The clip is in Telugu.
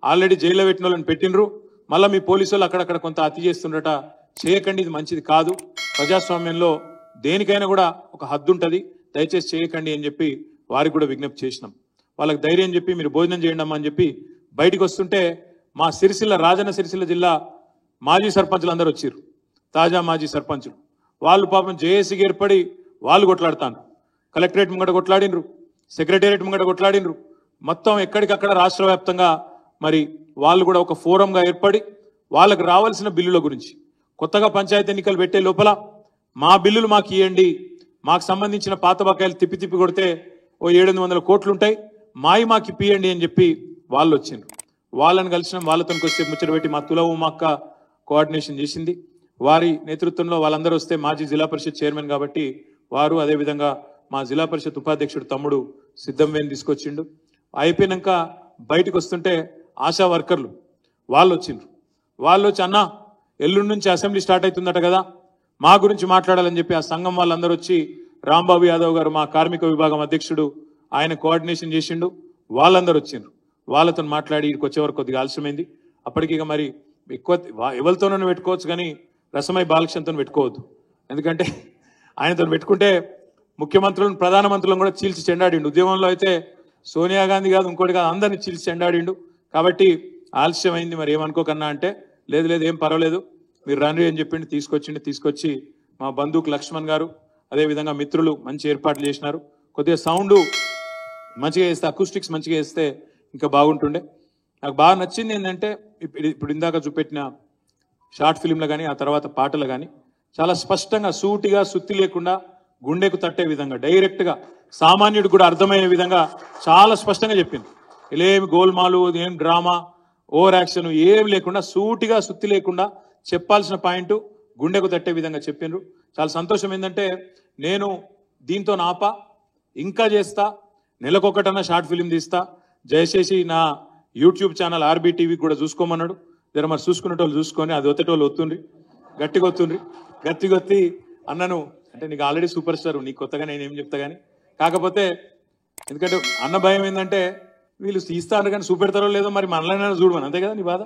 ఆల్రెడీ జైల్లో పెట్టిన వాళ్ళని పెట్టినరు, మళ్ళీ మీ పోలీసు వాళ్ళు అక్కడక్కడ కొంత అతి చేస్తుండట. చేయకండి, ఇది మంచిది కాదు. ప్రజాస్వామ్యంలో దేనికైనా కూడా ఒక హద్దు ఉంటుంది, దయచేసి చేయకండి అని చెప్పి వారికి కూడా విజ్ఞప్తి చేసినాం. వాళ్ళకి ధైర్యం చెప్పి మీరు భోజనం చేయండి అమ్మా అని చెప్పి బయటికి వస్తుంటే మా సిరిసిల్ల రాజన్న సిరిసిల్ల జిల్లా మాజీ సర్పంచులు అందరూ వచ్చారు, తాజా మాజీ సర్పంచులు. వాళ్ళు పాపం జేఏసీకి ఏర్పడి వాళ్ళు కొట్లాడుతాను. కలెక్టరేట్ ముంగట కొట్లాడినరు, సెక్రటేరియట్ ముంగట కొట్లాడినరు. మొత్తం ఎక్కడికక్కడ రాష్ట్ర వ్యాప్తంగా మరి వాళ్ళు కూడా ఒక ఫోరంగా ఏర్పడి వాళ్ళకు రావాల్సిన బిల్లుల గురించి, కొత్తగా పంచాయతీ ఎన్నికలు పెట్టే లోపల మా బిల్లులు మాకు ఇవ్వండి, మాకు సంబంధించిన పాత బకాయిలు తిప్పి తిప్పి కొడితే ఓ 700 కోట్లు ఉంటాయి, మాకు ఇప్పియండి అని చెప్పి వాళ్ళు వచ్చిండ్రు. వాళ్ళని కలిసిన వాళ్ళతో వస్తే ముచ్చట పెట్టి మా తులవు మా అక్క కోఆర్డినేషన్ చేసింది. వారి నేతృత్వంలో వాళ్ళందరూ వస్తే మాజీ జిల్లా పరిషత్ చైర్మన్ కాబట్టి వారు, అదేవిధంగా మా జిల్లా పరిషత్ ఉపాధ్యక్షుడు తమ్ముడు సిద్ధంవేని తీసుకొచ్చిండు. అయిపోయినాక బయటకు వస్తుంటే ఆశా వర్కర్లు వాళ్ళు వచ్చిండ్రు. వాళ్ళు వచ్చి అన్న ఎల్లుండి నుంచి అసెంబ్లీ స్టార్ట్ అవుతుందట కదా, మా గురించి మాట్లాడాలని చెప్పి ఆ సంఘం వాళ్ళందరూ వచ్చి రాంబాబు యాదవ్ గారు మా కార్మిక విభాగం అధ్యక్షుడు, ఆయన కోఆర్డినేషన్ చేసిండు. వాళ్ళందరూ వచ్చిండ్రు. వాళ్ళతో మాట్లాడి ఇక్కడికి వచ్చేవరకు కొద్దిగా ఆలస్యమైంది. అప్పటికి ఇక మరి ఎక్కువ ఎవరితోనూ పెట్టుకోవచ్చు కానీ రసమై బాలకృష్ణతో పెట్టుకోవద్దు. ఎందుకంటే ఆయనతో పెట్టుకుంటే ముఖ్యమంత్రులను ప్రధానమంత్రులను కూడా చీల్చి చెండాడిండు. ఉద్యమంలో అయితే సోనియా గాంధీ కాదు ఇంకోటి కాదు అందరినీ చీల్చి చెండాడిండు. కాబట్టి ఆలస్యమైంది, మరి ఏమనుకోకన్నా అంటే లేదు లేదు ఏం పర్వాలేదు మీరు రండి అని చెప్పిండు. తీసుకొచ్చి మా బంధువుకు లక్ష్మణ్ గారు, అదేవిధంగా మిత్రులు మంచి ఏర్పాట్లు చేసినారు. కొద్దిగా సౌండ్ మంచిగా వేస్తే, అకూస్టిక్స్ మంచిగా వేస్తే ఇంకా బాగుంటుండే. నాకు బాగా నచ్చింది ఏంటంటే ఇప్పుడు ఇందాక చూపెట్టిన షార్ట్ ఫిలింలు కానీ ఆ తర్వాత పాటలు కానీ చాలా స్పష్టంగా సూటిగా సుత్తి లేకుండా గుండెకు తట్టే విధంగా డైరెక్ట్గా సామాన్యుడికి కూడా అర్థమయ్యే విధంగా చాలా స్పష్టంగా చెప్పింది. ఇలేమి గోల్మాలు, ఏం డ్రామా, ఓవర్ యాక్షన్ ఏం లేకుండా సూటిగా సుత్తి లేకుండా చెప్పాల్సిన పాయింట్ గుండెకు తట్టే విధంగా చెప్పిండ్రు. చాలా సంతోషం ఏంటంటే నేను దీంతో నాపా ఇంకా చేస్తా, నెలకొకటన్నా షార్ట్ ఫిలిం తీస్తా, దయచేసి నా యూట్యూబ్ ఛానల్ ఆర్బీ టీవీకి కూడా చూసుకోమన్నాడు. జర మరి చూసుకునేటోళ్ళు చూసుకొని అది ఒత్తేటోళ్ళు ఒత్తుండ్రి, గట్టిగొత్తి అన్నను అంటే నీకు ఆల్రెడీ సూపర్ స్టార్, నీకు కొత్తగా నేనేం చెప్తా కానీ, కాకపోతే ఎందుకంటే అన్న భయం ఏంటంటే వీళ్ళు తీస్తారు కానీ చూపెడతారో లేదో మరి మనలైనా చూడమని, అంతే కదా నీ బాధ.